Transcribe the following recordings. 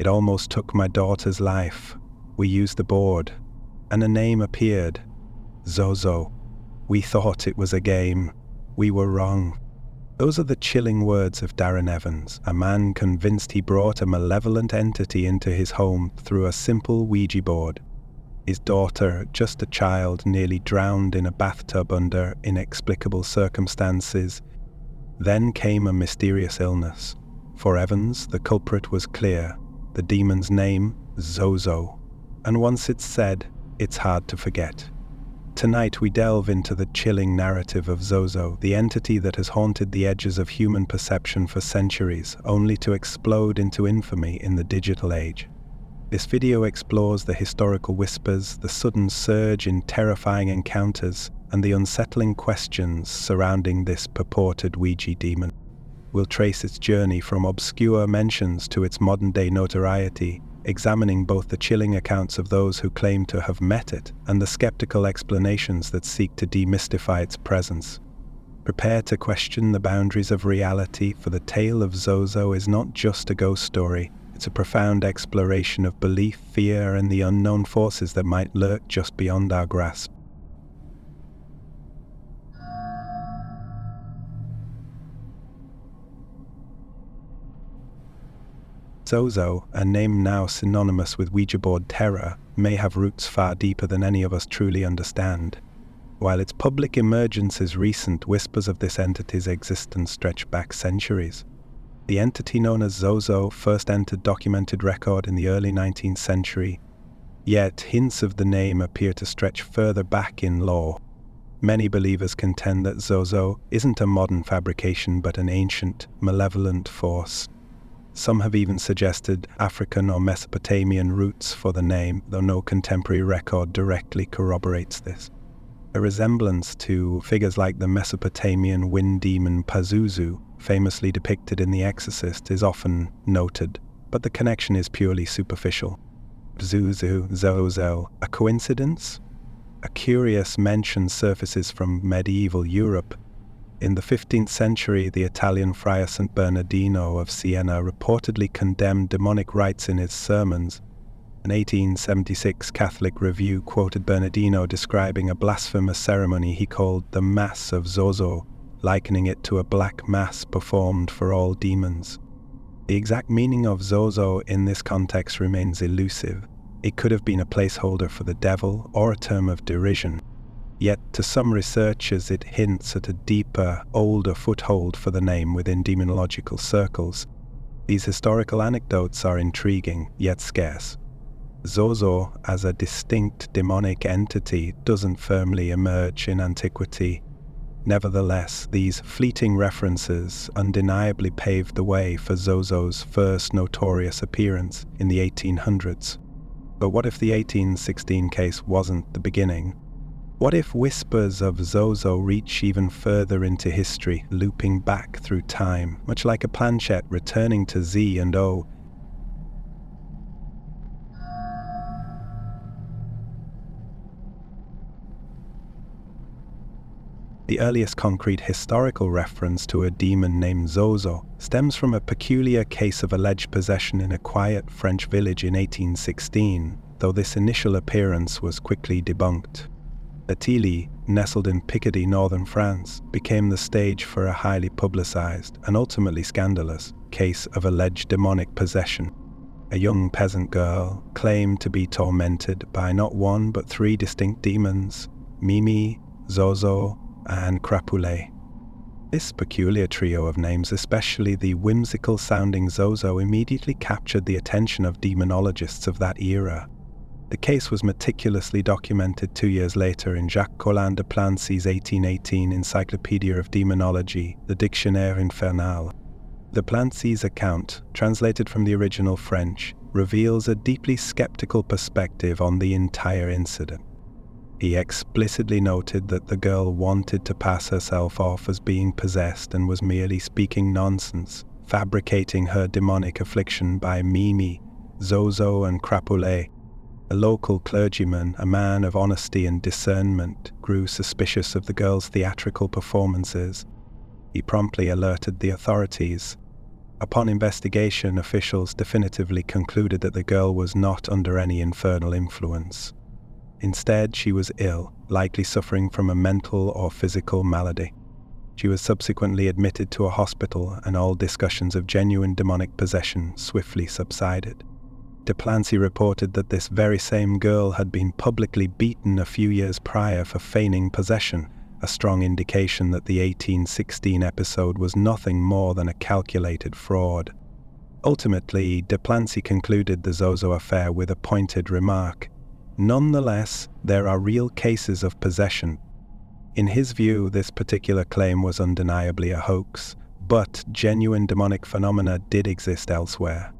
It almost took my daughter's life. We used the board, and a name appeared. Zozo. We thought it was a game. We were wrong. Those are the chilling words of Darren Evans, a man convinced he brought a malevolent entity into his home through a simple Ouija board. His daughter, just a child, nearly drowned in a bathtub under inexplicable circumstances. Then came a mysterious illness. For Evans, the culprit was clear. The demon's name, Zozo. And once it's said, it's hard to forget. Tonight we delve into the chilling narrative of Zozo, the entity that has haunted the edges of human perception for centuries, only to explode into infamy in the digital age. This video explores the historical whispers, the sudden surge in terrifying encounters, and the unsettling questions surrounding this purported Ouija demon. We'll trace its journey from obscure mentions to its modern-day notoriety, examining both the chilling accounts of those who claim to have met it and the skeptical explanations that seek to demystify its presence. Prepare to question the boundaries of reality, for the tale of Zozo is not just a ghost story. It's a profound exploration of belief, fear, and the unknown forces that might lurk just beyond our grasp. Zozo, a name now synonymous with Ouija board terror, may have roots far deeper than any of us truly understand. While its public emergence is recent, whispers of this entity's existence stretch back centuries. The entity known as Zozo first entered documented record in the early 19th century, yet hints of the name appear to stretch further back in lore. Many believers contend that Zozo isn't a modern fabrication but an ancient, malevolent force. Some have even suggested African or Mesopotamian roots for the name, though no contemporary record directly corroborates this. A resemblance to figures like the Mesopotamian wind demon Pazuzu, famously depicted in The Exorcist, is often noted, but the connection is purely superficial. Zuzu, Zozo, a coincidence? A curious mention surfaces from medieval Europe. In the 15th century, the Italian friar St. Bernardino of Siena reportedly condemned demonic rites in his sermons. An 1876 Catholic Review quoted Bernardino describing a blasphemous ceremony he called the Mass of Zozo, likening it to a black mass performed for all demons. The exact meaning of Zozo in this context remains elusive. It could have been a placeholder for the devil or a term of derision. Yet, to some researchers, it hints at a deeper, older foothold for the name within demonological circles. These historical anecdotes are intriguing, yet scarce. Zozo, as a distinct demonic entity, doesn't firmly emerge in antiquity. Nevertheless, these fleeting references undeniably paved the way for Zozo's first notorious appearance in the 1800s. But what if the 1816 case wasn't the beginning? What if whispers of Zozo reach even further into history, looping back through time, much like a planchette returning to Z and O? The earliest concrete historical reference to a demon named Zozo stems from a peculiar case of alleged possession in a quiet French village in 1816, though this initial appearance was quickly debunked. Attilly, nestled in Picardy, northern France, became the stage for a highly publicized and ultimately scandalous case of alleged demonic possession. A young peasant girl claimed to be tormented by not one but three distinct demons: Mimi, Zozo, and Crapoulet. This peculiar trio of names, especially the whimsical-sounding Zozo, immediately captured the attention of demonologists of that era. The case was meticulously documented 2 years later in Jacques Collin de Plancy's 1818 Encyclopedia of Demonology, the Dictionnaire Infernal. De Plancy's account, translated from the original French, reveals a deeply skeptical perspective on the entire incident. He explicitly noted that the girl wanted to pass herself off as being possessed and was merely speaking nonsense, fabricating her demonic affliction by Mimi, Zozo, and Crapoulet. A local clergyman, a man of honesty and discernment, grew suspicious of the girl's theatrical performances. He promptly alerted the authorities. Upon investigation, officials definitively concluded that the girl was not under any infernal influence. Instead, she was ill, likely suffering from a mental or physical malady. She was subsequently admitted to a hospital, and all discussions of genuine demonic possession swiftly subsided. Duplancy reported that this very same girl had been publicly beaten a few years prior for feigning possession, a strong indication that the 1816 episode was nothing more than a calculated fraud. Ultimately, Duplancy concluded the Zozo affair with a pointed remark: "Nonetheless, there are real cases of possession." In his view, this particular claim was undeniably a hoax, but genuine demonic phenomena did exist elsewhere.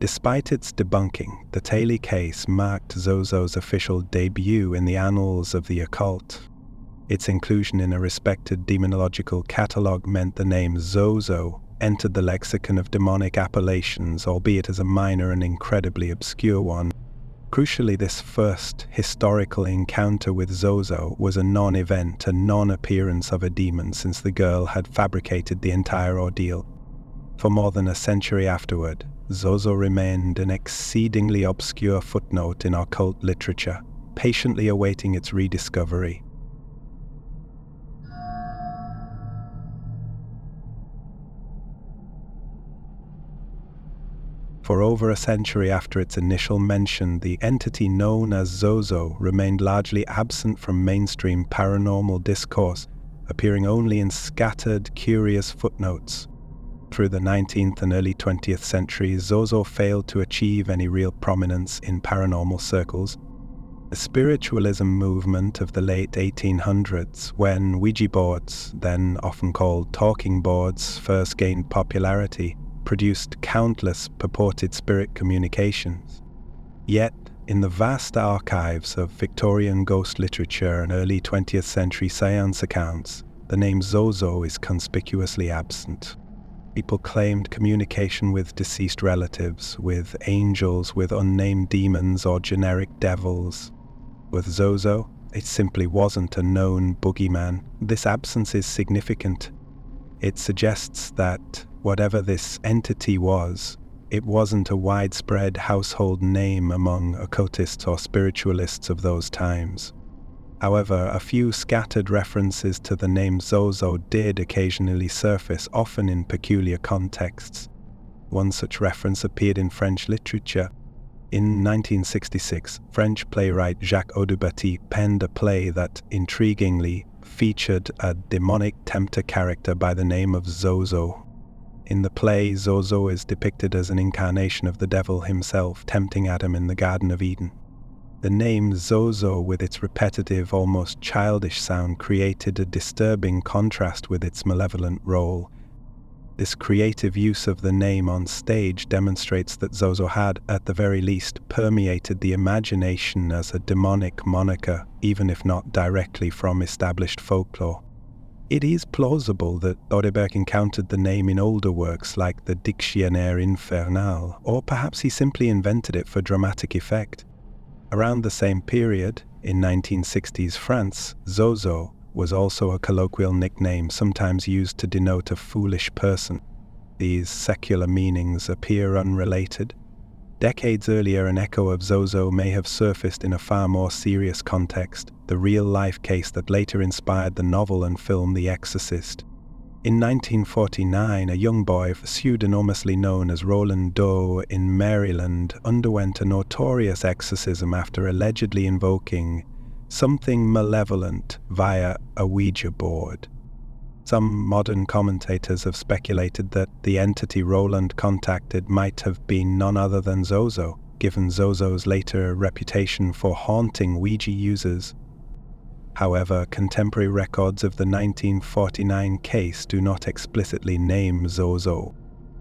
Despite its debunking, the Taylor case marked Zozo's official debut in the annals of the occult. Its inclusion in a respected demonological catalogue meant the name Zozo entered the lexicon of demonic appellations, albeit as a minor and incredibly obscure one. Crucially, this first historical encounter with Zozo was a non-event, a non-appearance of a demon, since the girl had fabricated the entire ordeal. For more than a century afterward, Zozo remained an exceedingly obscure footnote in occult literature, patiently awaiting its rediscovery. For over a century after its initial mention, the entity known as Zozo remained largely absent from mainstream paranormal discourse, appearing only in scattered, curious footnotes. Through the 19th and early 20th centuries, Zozo failed to achieve any real prominence in paranormal circles. The spiritualism movement of the late 1800s, when Ouija boards, then often called talking boards, first gained popularity, produced countless purported spirit communications. Yet, in the vast archives of Victorian ghost literature and early 20th century seance accounts, the name Zozo is conspicuously absent. People claimed communication with deceased relatives, with angels, with unnamed demons or generic devils. With Zozo, it simply wasn't a known boogeyman. This absence is significant. It suggests that whatever this entity was, it wasn't a widespread household name among occultists or spiritualists of those times. However, a few scattered references to the name Zozo did occasionally surface, often in peculiar contexts. One such reference appeared in French literature. In 1966, French playwright Jacques Audubati penned a play that, intriguingly, featured a demonic tempter character by the name of Zozo. In the play, Zozo is depicted as an incarnation of the devil himself, tempting Adam in the Garden of Eden. The name Zozo, with its repetitive, almost childish sound, created a disturbing contrast with its malevolent role. This creative use of the name on stage demonstrates that Zozo had, at the very least, permeated the imagination as a demonic moniker, even if not directly from established folklore. It is plausible that Audebert encountered the name in older works like the Dictionnaire Infernal, or perhaps he simply invented it for dramatic effect. Around the same period, in 1960s France, Zozo was also a colloquial nickname sometimes used to denote a foolish person. These secular meanings appear unrelated. Decades earlier, an echo of Zozo may have surfaced in a far more serious context, the real-life case that later inspired the novel and film The Exorcist. In 1949, a young boy, pseudonymously known as Roland Doe in Maryland, underwent a notorious exorcism after allegedly invoking something malevolent via a Ouija board. Some modern commentators have speculated that the entity Roland contacted might have been none other than Zozo, given Zozo's later reputation for haunting Ouija users. However, contemporary records of the 1949 case do not explicitly name Zozo.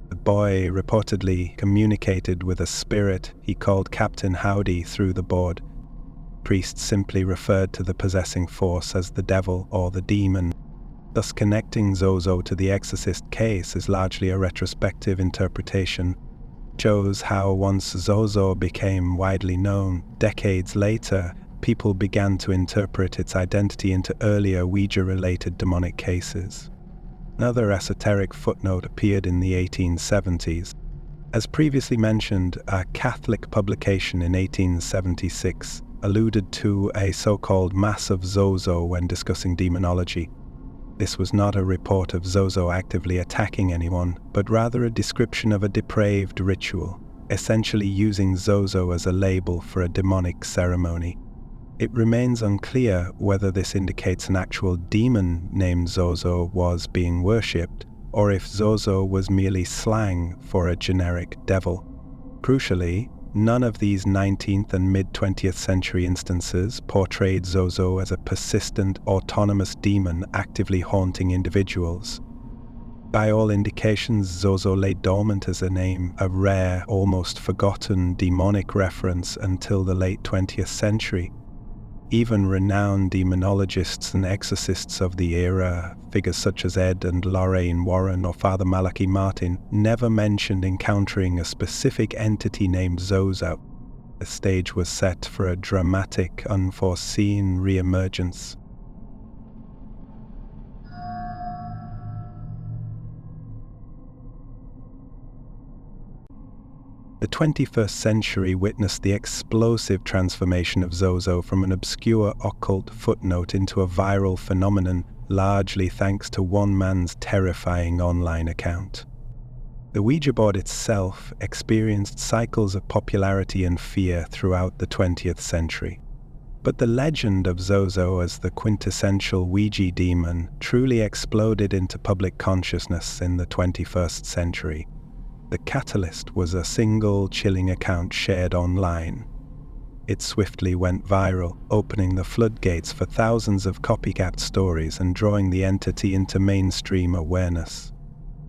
The boy reportedly communicated with a spirit he called Captain Howdy through the board. Priests simply referred to the possessing force as the devil or the demon. Thus, connecting Zozo to the Exorcist case is largely a retrospective interpretation. Shows how once Zozo became widely known, decades later, people began to interpret its identity into earlier Ouija-related demonic cases. Another esoteric footnote appeared in the 1870s. As previously mentioned, a Catholic publication in 1876 alluded to a so-called Mass of Zozo when discussing demonology. This was not a report of Zozo actively attacking anyone, but rather a description of a depraved ritual, essentially using Zozo as a label for a demonic ceremony. It remains unclear whether this indicates an actual demon named Zozo was being worshipped, or if Zozo was merely slang for a generic devil. Crucially, none of these 19th and mid-20th century instances portrayed Zozo as a persistent, autonomous demon actively haunting individuals. By all indications, Zozo lay dormant as a name, a rare, almost forgotten demonic reference until the late 20th century. Even renowned demonologists and exorcists of the era, figures such as Ed and Lorraine Warren or Father Malachi Martin, never mentioned encountering a specific entity named Zozo. The stage was set for a dramatic, unforeseen re-emergence. The 21st century witnessed the explosive transformation of Zozo from an obscure occult footnote into a viral phenomenon, largely thanks to one man's terrifying online account. The Ouija board itself experienced cycles of popularity and fear throughout the 20th century. But the legend of Zozo as the quintessential Ouija demon truly exploded into public consciousness in the 21st century. The catalyst was a single chilling account shared online. It swiftly went viral, opening the floodgates for thousands of copycat stories and drawing the entity into mainstream awareness.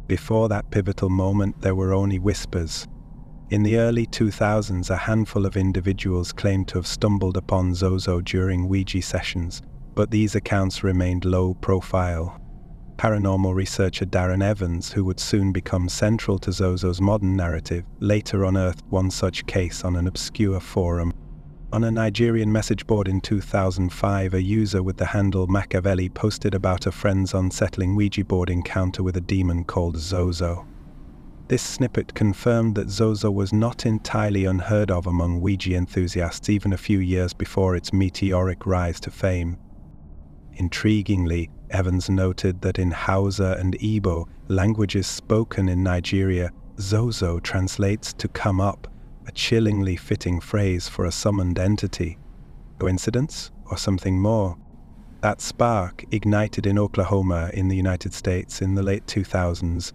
Before that pivotal moment, there were only whispers. In the early 2000s, a handful of individuals claimed to have stumbled upon Zozo during Ouija sessions, but these accounts remained low profile. Paranormal researcher Darren Evans, who would soon become central to Zozo's modern narrative, later unearthed one such case on an obscure forum. On a Nigerian message board in 2005, a user with the handle Machiavelli posted about a friend's unsettling Ouija board encounter with a demon called Zozo. This snippet confirmed that Zozo was not entirely unheard of among Ouija enthusiasts even a few years before its meteoric rise to fame. Intriguingly, Evans noted that in Hausa and Igbo, languages spoken in Nigeria, Zozo translates to come up, a chillingly fitting phrase for a summoned entity. Coincidence, or something more? That spark ignited in Oklahoma in the United States in the late 2000s.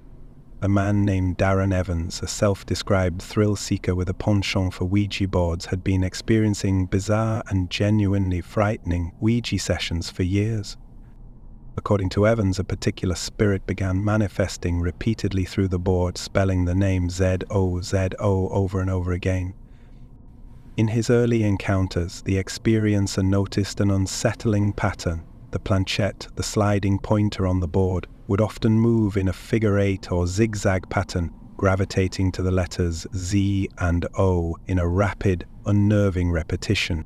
A man named Darren Evans, a self-described thrill-seeker with a penchant for Ouija boards, had been experiencing bizarre and genuinely frightening Ouija sessions for years. According to Evans, a particular spirit began manifesting repeatedly through the board, spelling the name Z-O-Z-O over and over again. In his early encounters, the experiencer noticed an unsettling pattern. The planchette, the sliding pointer on the board, would often move in a figure-8 or zigzag pattern, gravitating to the letters Z and O in a rapid, unnerving repetition.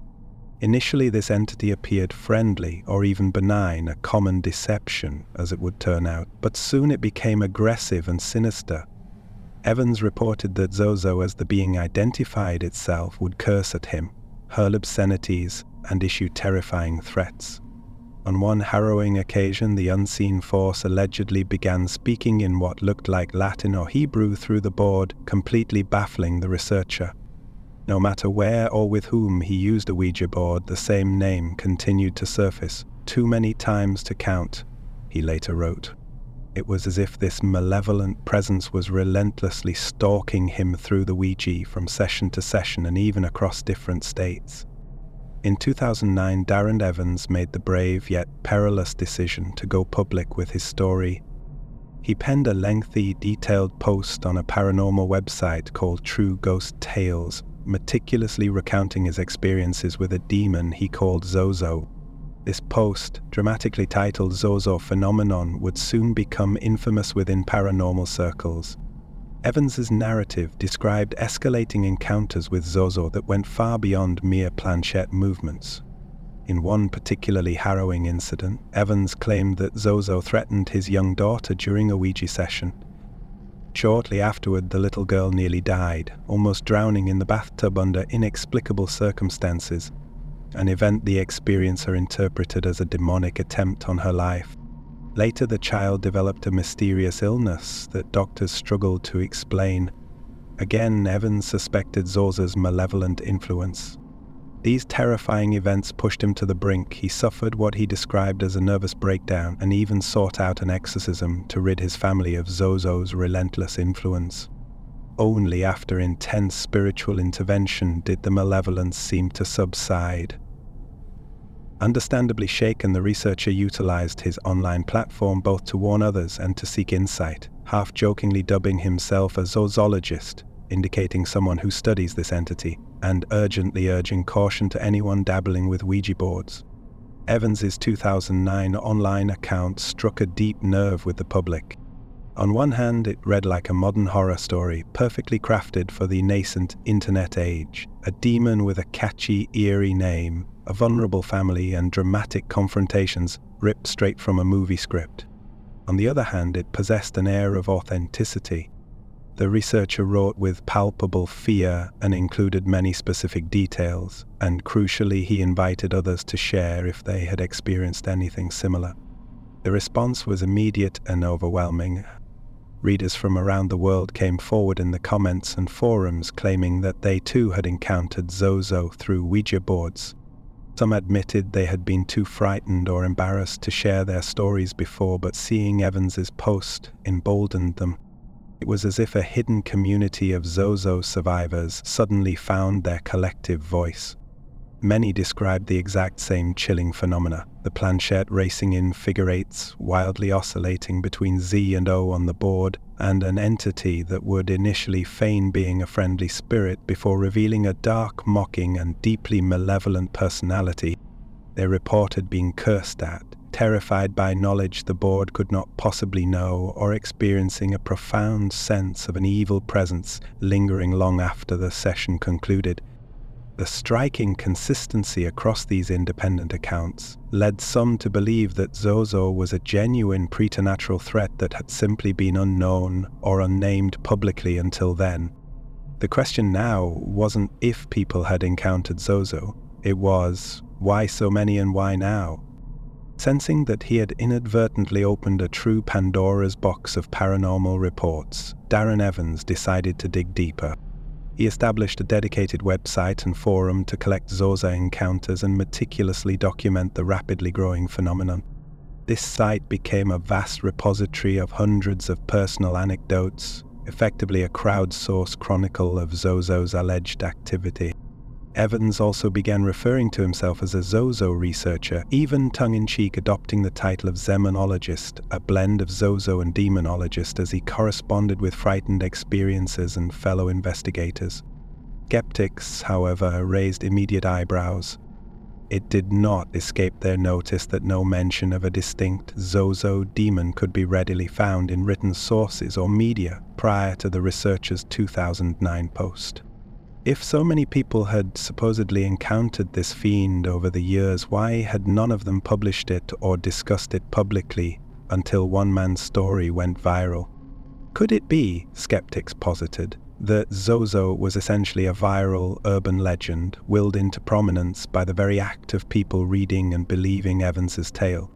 Initially, this entity appeared friendly or even benign, a common deception, as it would turn out, but soon it became aggressive and sinister. Evans reported that Zozo, as the being identified itself, would curse at him, hurl obscenities, and issue terrifying threats. On one harrowing occasion, the unseen force allegedly began speaking in what looked like Latin or Hebrew through the board, completely baffling the researcher. No matter where or with whom he used a Ouija board, the same name continued to surface, too many times to count, he later wrote. It was as if this malevolent presence was relentlessly stalking him through the Ouija from session to session and even across different states. In 2009, Darren Evans made the brave yet perilous decision to go public with his story. He penned a lengthy, detailed post on a paranormal website called True Ghost Tales, meticulously recounting his experiences with a demon he called Zozo. This post, dramatically titled Zozo Phenomenon, would soon become infamous within paranormal circles. Evans's narrative described escalating encounters with Zozo that went far beyond mere planchette movements. In one particularly harrowing incident, Evans claimed that Zozo threatened his young daughter during a Ouija session. Shortly afterward, the little girl nearly died, almost drowning in the bathtub under inexplicable circumstances, an event the experiencer interpreted as a demonic attempt on her life. Later, the child developed a mysterious illness that doctors struggled to explain. Again, Evans suspected Zozo's malevolent influence. These terrifying events pushed him to the brink. He suffered what he described as a nervous breakdown and even sought out an exorcism to rid his family of Zozo's relentless influence. Only after intense spiritual intervention did the malevolence seem to subside. Understandably shaken, the researcher utilized his online platform both to warn others and to seek insight, half-jokingly dubbing himself a zoologist, indicating someone who studies this entity, and urgently urging caution to anyone dabbling with Ouija boards. Evans's 2009 online account struck a deep nerve with the public. On one hand, it read like a modern horror story, perfectly crafted for the nascent internet age, a demon with a catchy, eerie name, a vulnerable family, and dramatic confrontations ripped straight from a movie script. On the other hand, it possessed an air of authenticity. The researcher wrote with palpable fear and included many specific details, and crucially, he invited others to share if they had experienced anything similar. The response was immediate and overwhelming. Readers from around the world came forward in the comments and forums claiming that they too had encountered Zozo through Ouija boards. Some admitted they had been too frightened or embarrassed to share their stories before, but seeing Evans's post emboldened them. It was as if a hidden community of Zozo survivors suddenly found their collective voice. Many described the exact same chilling phenomena, the planchette racing in figure eights, wildly oscillating between Z and O on the board, and an entity that would initially feign being a friendly spirit before revealing a dark, mocking, and deeply malevolent personality. They reported being cursed at, terrified by knowledge the board could not possibly know, or experiencing a profound sense of an evil presence lingering long after the session concluded. The striking consistency across these independent accounts led some to believe that Zozo was a genuine preternatural threat that had simply been unknown or unnamed publicly until then. The question now wasn't if people had encountered Zozo, it was, why so many and why now? Sensing that he had inadvertently opened a true Pandora's box of paranormal reports, Darren Evans decided to dig deeper. He established a dedicated website and forum to collect Zozo encounters and meticulously document the rapidly growing phenomenon. This site became a vast repository of hundreds of personal anecdotes, effectively a crowdsourced chronicle of Zozo's alleged activity. Evans also began referring to himself as a Zozo researcher, even tongue-in-cheek adopting the title of Zemonologist, a blend of Zozo and demonologist, as he corresponded with frightened experiencers and fellow investigators. Skeptics, however, raised immediate eyebrows. It did not escape their notice that no mention of a distinct Zozo demon could be readily found in written sources or media prior to the researcher's 2009 post. If so many people had supposedly encountered this fiend over the years, why had none of them published it or discussed it publicly until one man's story went viral? Could it be, skeptics posited, that Zozo was essentially a viral urban legend willed into prominence by the very act of people reading and believing Evans's tale?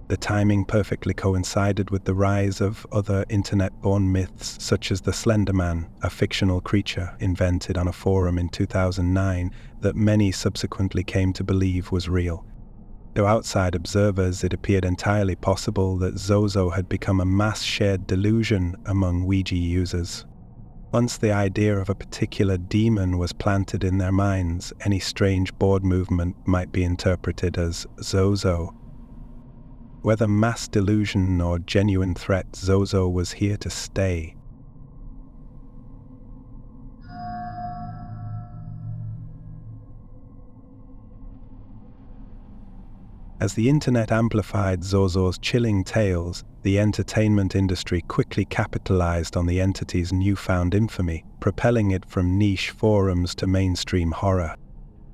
The timing perfectly coincided with the rise of other internet-born myths such as the Slender Man, a fictional creature invented on a forum in 2009 that many subsequently came to believe was real. To outside observers, it appeared entirely possible that Zozo had become a mass-shared delusion among Ouija users. Once the idea of a particular demon was planted in their minds, any strange board movement might be interpreted as Zozo. Whether mass delusion or genuine threat, Zozo was here to stay. As the internet amplified Zozo's chilling tales, the entertainment industry quickly capitalized on the entity's newfound infamy, propelling it from niche forums to mainstream horror.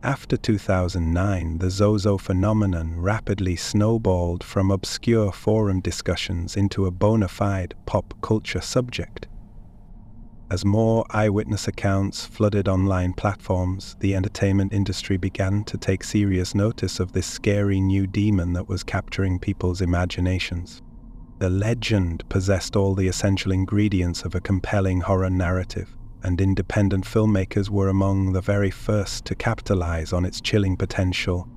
After 2009, the Zozo phenomenon rapidly snowballed from obscure forum discussions into a bona fide pop culture subject. As more eyewitness accounts flooded online platforms, the entertainment industry began to take serious notice of this scary new demon that was capturing people's imaginations. The legend possessed all the essential ingredients of a compelling horror narrative, and independent filmmakers were among the very first to capitalize on its chilling potential.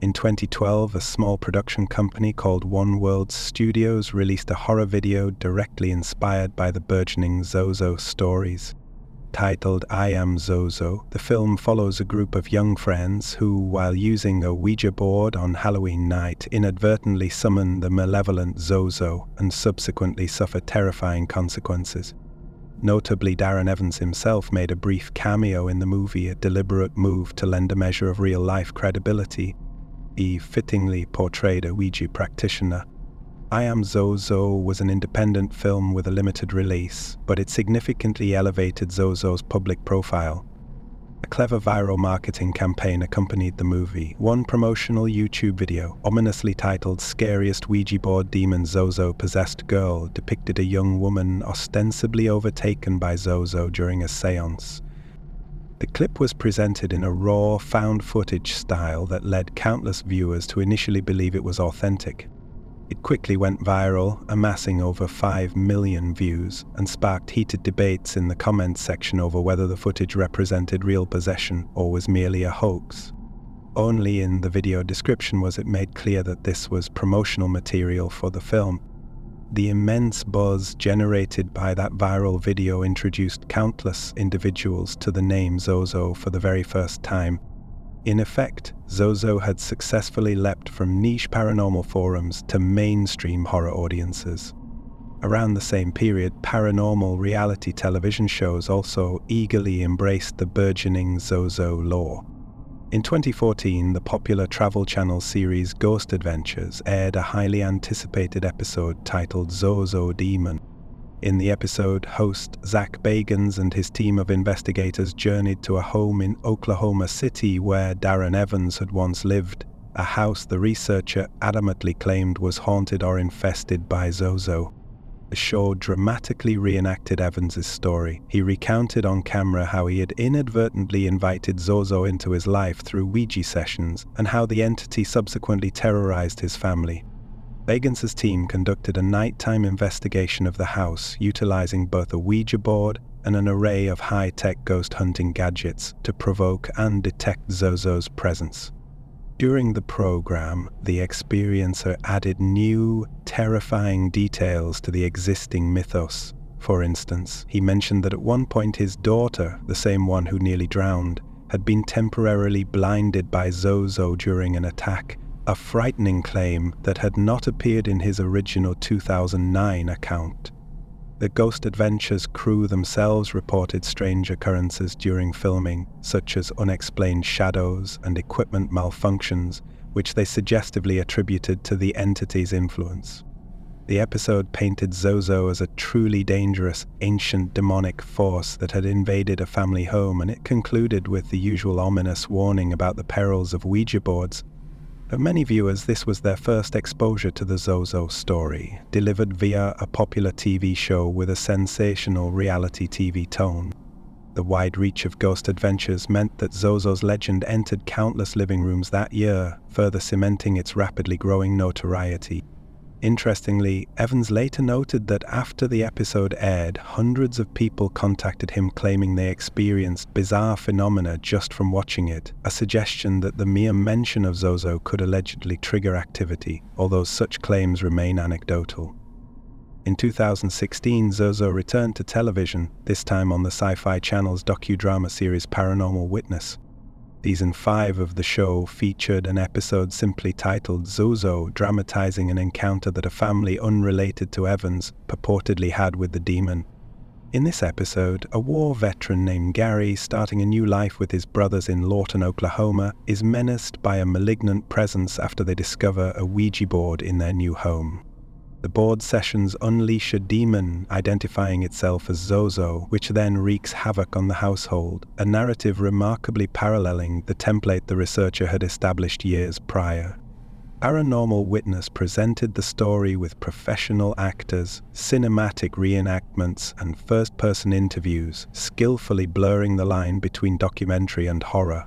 In 2012, a small production company called One World Studios released a horror video directly inspired by the burgeoning Zozo stories. Titled I Am Zozo, the film follows a group of young friends who, while using a Ouija board on Halloween night, inadvertently summon the malevolent Zozo and subsequently suffer terrifying consequences. Notably, Darren Evans himself made a brief cameo in the movie, a deliberate move to lend a measure of real-life credibility. He fittingly portrayed a Ouija practitioner. I Am Zozo was an independent film with a limited release, but it significantly elevated Zozo's public profile. A clever viral marketing campaign accompanied the movie. One promotional YouTube video, ominously titled Scariest Ouija Board Demon Zozo Possessed Girl, depicted a young woman ostensibly overtaken by Zozo during a seance. The clip was presented in a raw, found footage style that led countless viewers to initially believe it was authentic. It quickly went viral, amassing over 5 million views, and sparked heated debates in the comments section over whether the footage represented real possession or was merely a hoax. Only in the video description was it made clear that this was promotional material for the film. The immense buzz generated by that viral video introduced countless individuals to the name Zozo for the very first time. In effect, Zozo had successfully leapt from niche paranormal forums to mainstream horror audiences. Around the same period, paranormal reality television shows also eagerly embraced the burgeoning Zozo lore. In 2014, the popular Travel Channel series Ghost Adventures aired a highly anticipated episode titled Zozo Demon. In the episode, host Zach Bagans and his team of investigators journeyed to a home in Oklahoma City where Darren Evans had once lived, a house the researcher adamantly claimed was haunted or infested by Zozo. The show dramatically reenacted Evans's story. He recounted on camera how he had inadvertently invited Zozo into his life through Ouija sessions and how the entity subsequently terrorized his family. Bagans' team conducted a nighttime investigation of the house, utilizing both a Ouija board and an array of high-tech ghost hunting gadgets to provoke and detect Zozo's presence. During the program, the experiencer added new, terrifying details to the existing mythos. For instance, he mentioned that at one point his daughter, the same one who nearly drowned, had been temporarily blinded by Zozo during an attack, a frightening claim that had not appeared in his original 2009 account. The Ghost Adventures crew themselves reported strange occurrences during filming, such as unexplained shadows and equipment malfunctions, which they suggestively attributed to the entity's influence. The episode painted Zozo as a truly dangerous, ancient demonic force that had invaded a family home, and it concluded with the usual ominous warning about the perils of Ouija boards. For many viewers, this was their first exposure to the Zozo story, delivered via a popular TV show with a sensational reality TV tone. The wide reach of Ghost Adventures meant that Zozo's legend entered countless living rooms that year, further cementing its rapidly growing notoriety. Interestingly, Evans later noted that after the episode aired, hundreds of people contacted him claiming they experienced bizarre phenomena just from watching it, a suggestion that the mere mention of Zozo could allegedly trigger activity, although such claims remain anecdotal. In 2016, Zozo returned to television, this time on the Sci-Fi Channel's docudrama series Paranormal Witness. Season 5 of the show featured an episode simply titled Zozo, dramatizing an encounter that a family unrelated to Evans purportedly had with the demon. In this episode, a war veteran named Gary, starting a new life with his brothers in Lawton, Oklahoma, is menaced by a malignant presence after they discover a Ouija board in their new home. The board sessions unleash a demon identifying itself as Zozo, which then wreaks havoc on the household, a narrative remarkably paralleling the template the researcher had established years prior. Paranormal Witness presented the story with professional actors, cinematic reenactments, and first-person interviews, skillfully blurring the line between documentary and horror.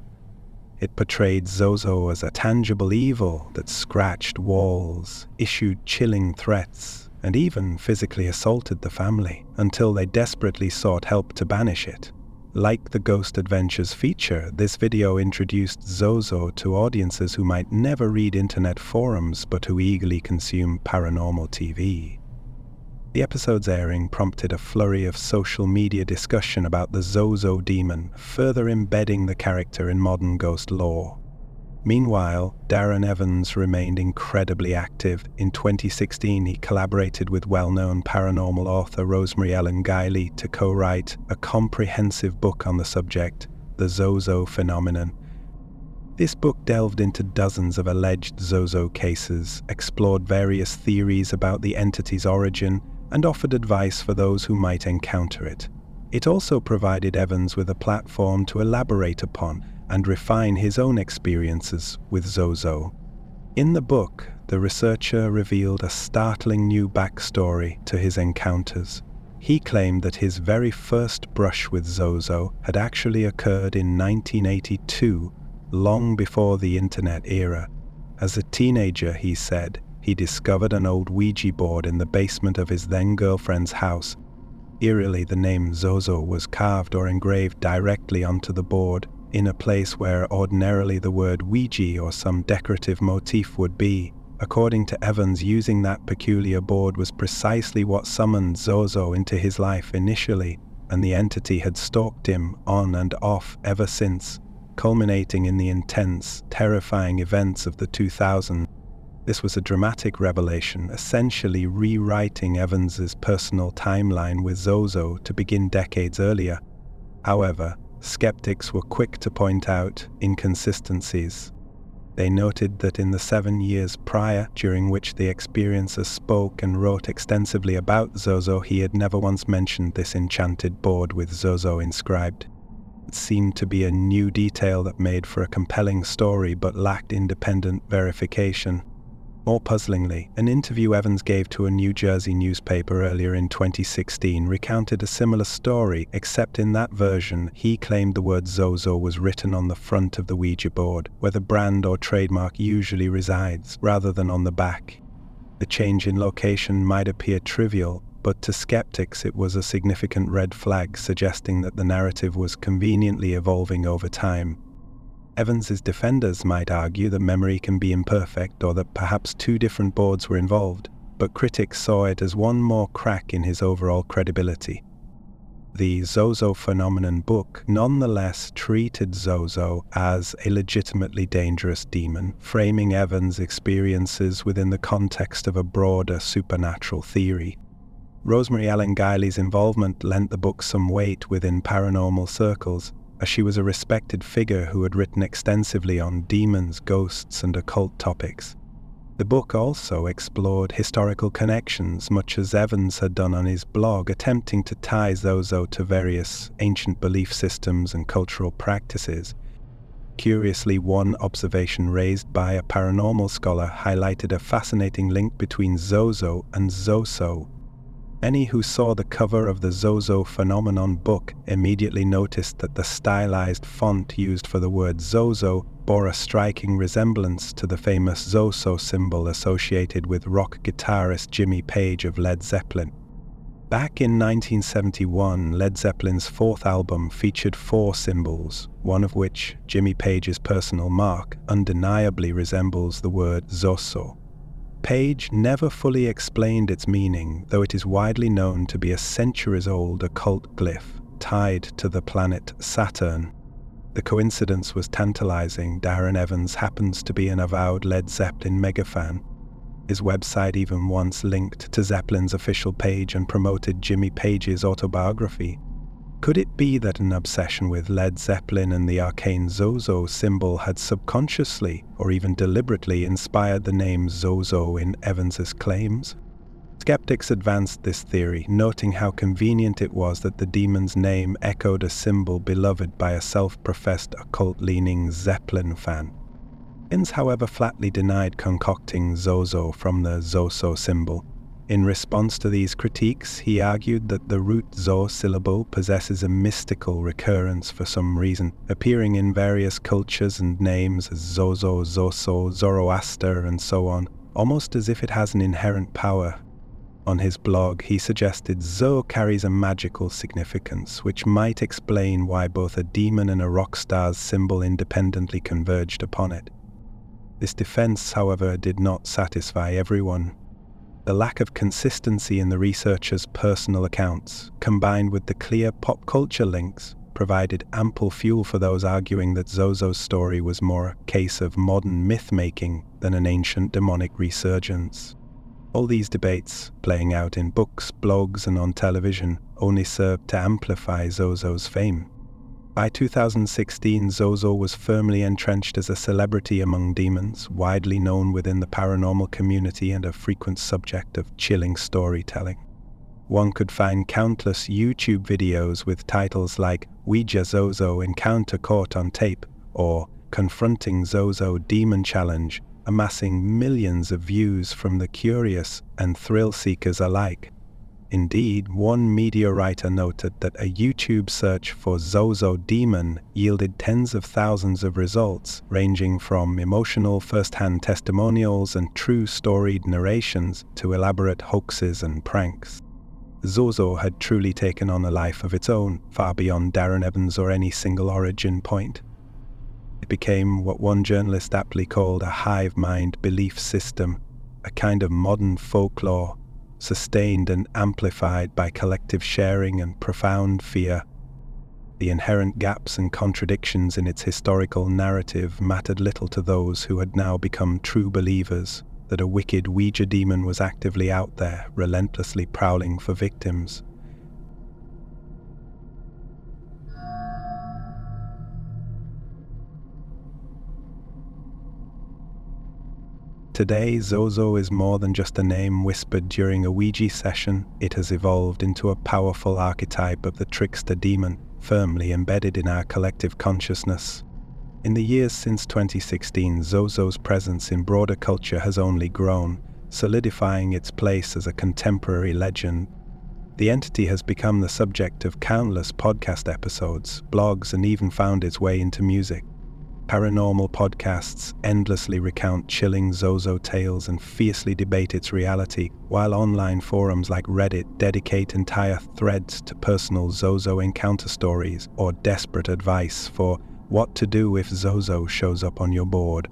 It portrayed Zozo as a tangible evil that scratched walls, issued chilling threats, and even physically assaulted the family, until they desperately sought help to banish it. Like the Ghost Adventures feature, this video introduced Zozo to audiences who might never read internet forums but who eagerly consume paranormal TV. The episode's airing prompted a flurry of social media discussion about the Zozo demon, further embedding the character in modern ghost lore. Meanwhile, Darren Evans remained incredibly active. In 2016, he collaborated with well-known paranormal author Rosemary Ellen Guiley to co-write a comprehensive book on the subject, The Zozo Phenomenon. This book delved into dozens of alleged Zozo cases, explored various theories about the entity's origin, and offered advice for those who might encounter it. It also provided Evans with a platform to elaborate upon and refine his own experiences with Zozo. In the book, the researcher revealed a startling new backstory to his encounters. He claimed that his very first brush with Zozo had actually occurred in 1982, long before the internet era. As a teenager, he said, he discovered an old Ouija board in the basement of his then-girlfriend's house. Eerily, the name Zozo was carved or engraved directly onto the board, in a place where ordinarily the word Ouija or some decorative motif would be. According to Evans, using that peculiar board was precisely what summoned Zozo into his life initially, and the entity had stalked him on and off ever since, culminating in the intense, terrifying events of the 2000s. This was a dramatic revelation, essentially rewriting Evans's personal timeline with Zozo to begin decades earlier. However, skeptics were quick to point out inconsistencies. They noted that in the 7 years prior, during which the experiencer spoke and wrote extensively about Zozo, he had never once mentioned this enchanted board with Zozo inscribed. It seemed to be a new detail that made for a compelling story but lacked independent verification. More puzzlingly, an interview Evans gave to a New Jersey newspaper earlier in 2016 recounted a similar story, except in that version, he claimed the word Zozo was written on the front of the Ouija board, where the brand or trademark usually resides, rather than on the back. The change in location might appear trivial, but to skeptics it was a significant red flag, suggesting that the narrative was conveniently evolving over time. Evans's defenders might argue that memory can be imperfect or that perhaps two different boards were involved, but critics saw it as one more crack in his overall credibility. The Zozo Phenomenon book nonetheless treated Zozo as a legitimately dangerous demon, framing Evans' experiences within the context of a broader supernatural theory. Rosemary Ellen Guiley's involvement lent the book some weight within paranormal circles, as she was a respected figure who had written extensively on demons, ghosts, and occult topics. The book also explored historical connections, much as Evans had done on his blog, attempting to tie Zozo to various ancient belief systems and cultural practices. Curiously, one observation raised by a paranormal scholar highlighted a fascinating link between Zozo and Zoso. Any who saw the cover of the Zozo Phenomenon book immediately noticed that the stylized font used for the word Zozo bore a striking resemblance to the famous Zozo symbol associated with rock guitarist Jimmy Page of Led Zeppelin. Back in 1971, Led Zeppelin's fourth album featured 4 symbols, one of which, Jimmy Page's personal mark, undeniably resembles the word Zoso. Page never fully explained its meaning, though it is widely known to be a centuries-old occult glyph tied to the planet Saturn. The coincidence was tantalizing. Darren Evans happens to be an avowed Led Zeppelin megafan. His website even once linked to Zeppelin's official page and promoted Jimmy Page's autobiography. Could it be that an obsession with Led Zeppelin and the arcane Zozo symbol had subconsciously or even deliberately inspired the name Zozo in Evans's claims? Skeptics advanced this theory, noting how convenient it was that the demon's name echoed a symbol beloved by a self-professed occult-leaning Zeppelin fan. Hinz, however, flatly denied concocting Zozo from the Zozo symbol. In response to these critiques, he argued that the root Zo syllable possesses a mystical recurrence for some reason, appearing in various cultures and names as Zozo, Zoso, Zoroaster, and so on, almost as if it has an inherent power. On his blog, he suggested Zo carries a magical significance, which might explain why both a demon and a rock star's symbol independently converged upon it. This defense, however, did not satisfy everyone. The lack of consistency in the researchers' personal accounts, combined with the clear pop culture links, provided ample fuel for those arguing that Zozo's story was more a case of modern myth-making than an ancient demonic resurgence. All these debates, playing out in books, blogs, and on television, only served to amplify Zozo's fame. By 2016, Zozo was firmly entrenched as a celebrity among demons, widely known within the paranormal community and a frequent subject of chilling storytelling. One could find countless YouTube videos with titles like Ouija Zozo Encounter Caught on Tape or Confronting Zozo Demon Challenge, amassing millions of views from the curious and thrill-seekers alike. Indeed, one media writer noted that a YouTube search for Zozo Demon yielded tens of thousands of results, ranging from emotional first-hand testimonials and true storied narrations to elaborate hoaxes and pranks. Zozo had truly taken on a life of its own, far beyond Darren Evans or any single origin point. It became what one journalist aptly called a hive mind belief system, a kind of modern folklore, sustained and amplified by collective sharing and profound fear. The inherent gaps and contradictions in its historical narrative mattered little to those who had now become true believers that a wicked Ouija demon was actively out there, relentlessly prowling for victims. Today, Zozo is more than just a name whispered during a Ouija session. It has evolved into a powerful archetype of the trickster demon, firmly embedded in our collective consciousness. In the years since 2016, Zozo's presence in broader culture has only grown, solidifying its place as a contemporary legend. The entity has become the subject of countless podcast episodes, blogs, and even found its way into music. Paranormal podcasts endlessly recount chilling Zozo tales and fiercely debate its reality, while online forums like Reddit dedicate entire threads to personal Zozo encounter stories or desperate advice for what to do if Zozo shows up on your board.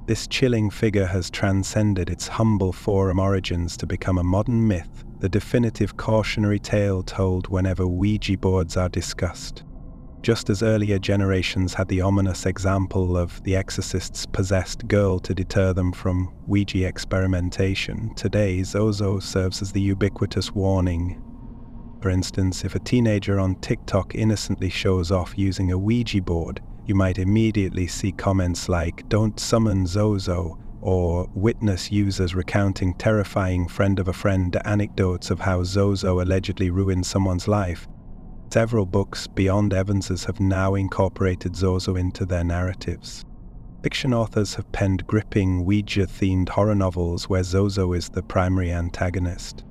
This chilling figure has transcended its humble forum origins to become a modern myth, the definitive cautionary tale told whenever Ouija boards are discussed. Just as earlier generations had the ominous example of the exorcist's possessed girl to deter them from Ouija experimentation, today Zozo serves as the ubiquitous warning. For instance, if a teenager on TikTok innocently shows off using a Ouija board, you might immediately see comments like, "Don't summon Zozo," or witness users recounting terrifying friend-of-a-friend anecdotes of how Zozo allegedly ruined someone's life. Several books beyond Evans's have now incorporated Zozo into their narratives. Fiction authors have penned gripping Ouija-themed horror novels where Zozo is the primary antagonist.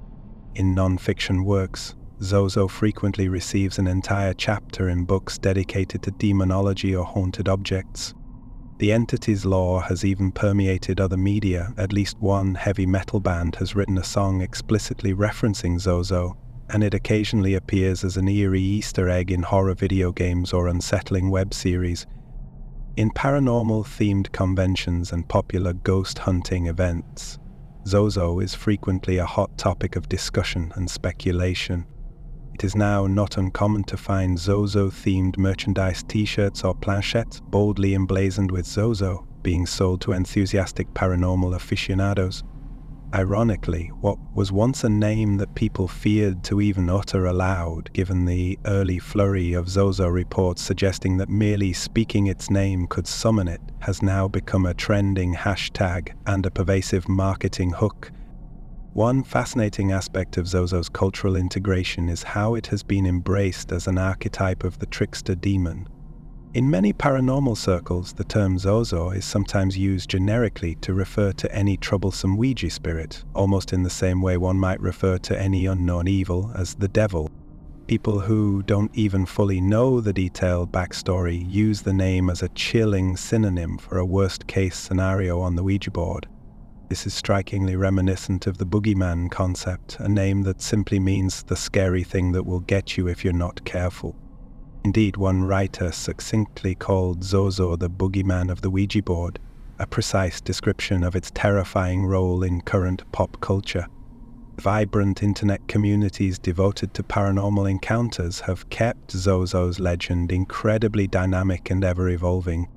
In non-fiction works, Zozo frequently receives an entire chapter in books dedicated to demonology or haunted objects. The entity's lore has even permeated other media. At least one heavy metal band has written a song explicitly referencing Zozo, and it occasionally appears as an eerie Easter egg in horror video games or unsettling web series. In paranormal-themed conventions and popular ghost hunting events, Zozo is frequently a hot topic of discussion and speculation. It is now not uncommon to find Zozo-themed merchandise t-shirts or planchettes boldly emblazoned with Zozo being sold to enthusiastic paranormal aficionados. Ironically, what was once a name that people feared to even utter aloud, given the early flurry of Zozo reports suggesting that merely speaking its name could summon it, has now become a trending hashtag and a pervasive marketing hook. One fascinating aspect of Zozo's cultural integration is how it has been embraced as an archetype of the trickster demon. In many paranormal circles, the term Zozo is sometimes used generically to refer to any troublesome Ouija spirit, almost in the same way one might refer to any unknown evil as the devil. People who don't even fully know the detailed backstory use the name as a chilling synonym for a worst-case scenario on the Ouija board. This is strikingly reminiscent of the boogeyman concept, a name that simply means the scary thing that will get you if you're not careful. Indeed, one writer succinctly called Zozo the boogeyman of the Ouija board, a precise description of its terrifying role in current pop culture. Vibrant internet communities devoted to paranormal encounters have kept Zozo's legend incredibly dynamic and ever-evolving.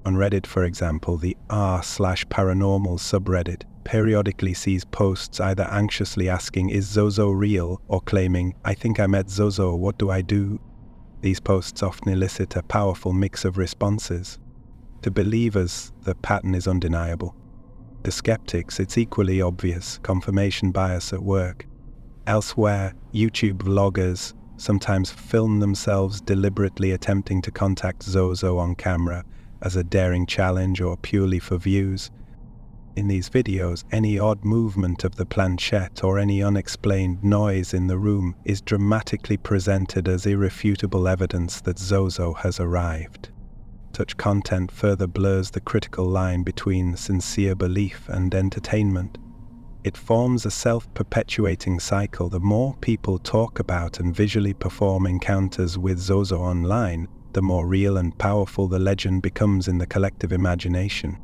On Reddit, for example, the r/paranormal subreddit periodically sees posts either anxiously asking, "Is Zozo real?" or claiming, "I think I met Zozo, what do I do?" These posts often elicit a powerful mix of responses. To believers, the pattern is undeniable. To skeptics, it's equally obvious confirmation bias at work. Elsewhere, YouTube vloggers sometimes film themselves deliberately attempting to contact Zozo on camera as a daring challenge or purely for views. In these videos, any odd movement of the planchette or any unexplained noise in the room is dramatically presented as irrefutable evidence that Zozo has arrived. Such content further blurs the critical line between sincere belief and entertainment. It forms a self-perpetuating cycle. The more people talk about and visually perform encounters with Zozo online, the more real and powerful the legend becomes in the collective imagination.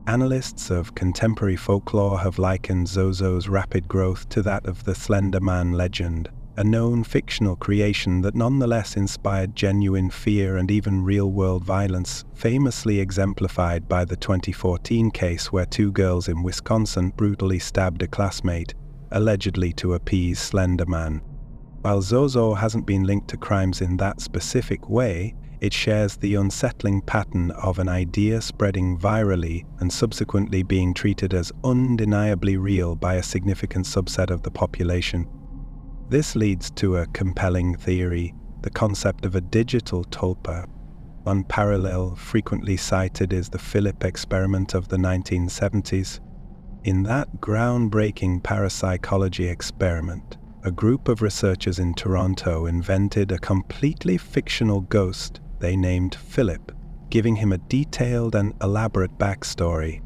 Analysts of contemporary folklore have likened Zozo's rapid growth to that of the Slender Man legend, a known fictional creation that nonetheless inspired genuine fear and even real-world violence, famously exemplified by the 2014 case where two girls in Wisconsin brutally stabbed a classmate, allegedly to appease Slender Man. While Zozo hasn't been linked to crimes in that specific way, it shares the unsettling pattern of an idea spreading virally and subsequently being treated as undeniably real by a significant subset of the population. This leads to a compelling theory, the concept of a digital tulpa. One parallel frequently cited is the Philip experiment of the 1970s. In that groundbreaking parapsychology experiment, a group of researchers in Toronto invented a completely fictional ghost they named Philip, giving him a detailed and elaborate backstory.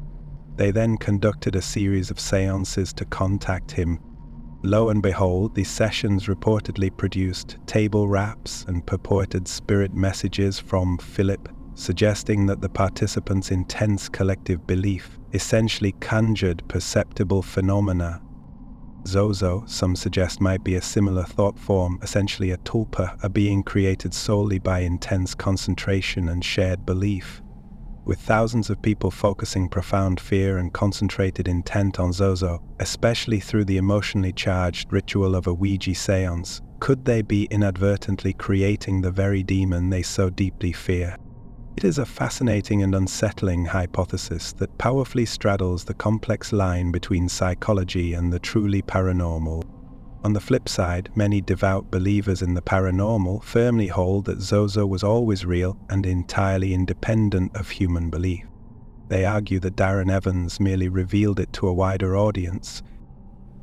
They then conducted a series of seances to contact him. Lo and behold, these sessions reportedly produced table raps and purported spirit messages from Philip, suggesting that the participants' intense collective belief essentially conjured perceptible phenomena. Zozo, some suggest, might be a similar thought form, essentially a tulpa, a being created solely by intense concentration and shared belief. With thousands of people focusing profound fear and concentrated intent on Zozo, especially through the emotionally charged ritual of a Ouija seance, could they be inadvertently creating the very demon they so deeply fear? It is a fascinating and unsettling hypothesis that powerfully straddles the complex line between psychology and the truly paranormal. On the flip side, many devout believers in the paranormal firmly hold that Zozo was always real and entirely independent of human belief. They argue that Darren Evans merely revealed it to a wider audience.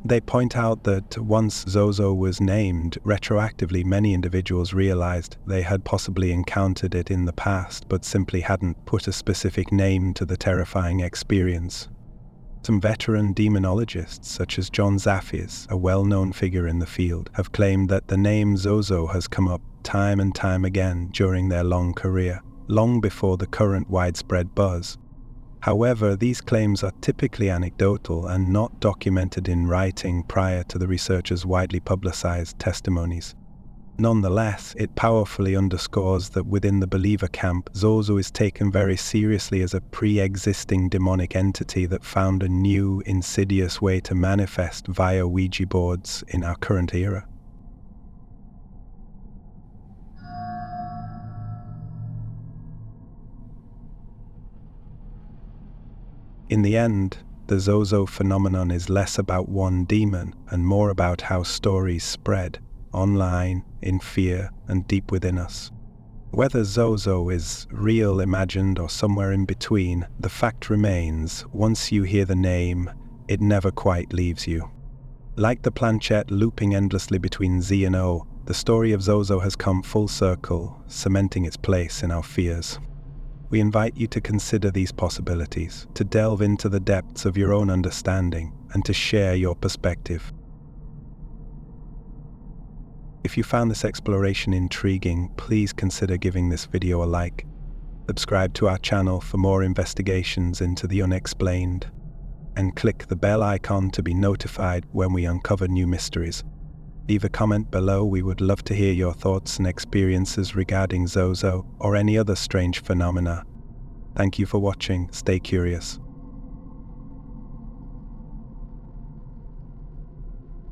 They point out that once Zozo was named, retroactively many individuals realized they had possibly encountered it in the past but simply hadn't put a specific name to the terrifying experience. Some veteran demonologists, such as John Zaffis, a well-known figure in the field, have claimed that the name Zozo has come up time and time again during their long career, long before the current widespread buzz. However, these claims are typically anecdotal and not documented in writing prior to the researchers' widely publicized testimonies. Nonetheless, it powerfully underscores that within the believer camp, Zozo is taken very seriously as a pre-existing demonic entity that found a new, insidious way to manifest via Ouija boards in our current era. In the end, the Zozo phenomenon is less about one demon and more about how stories spread, online, in fear, and deep within us. Whether Zozo is real, imagined, or somewhere in between, the fact remains, once you hear the name, it never quite leaves you. Like the planchette looping endlessly between Z and O, the story of Zozo has come full circle, cementing its place in our fears. We invite you to consider these possibilities, to delve into the depths of your own understanding, and to share your perspective. If you found this exploration intriguing, please consider giving this video a like. Subscribe to our channel for more investigations into the unexplained, and click the bell icon to be notified when we uncover new mysteries. Leave a comment below. We would love to hear your thoughts and experiences regarding Zozo or any other strange phenomena. Thank you for watching. Stay curious.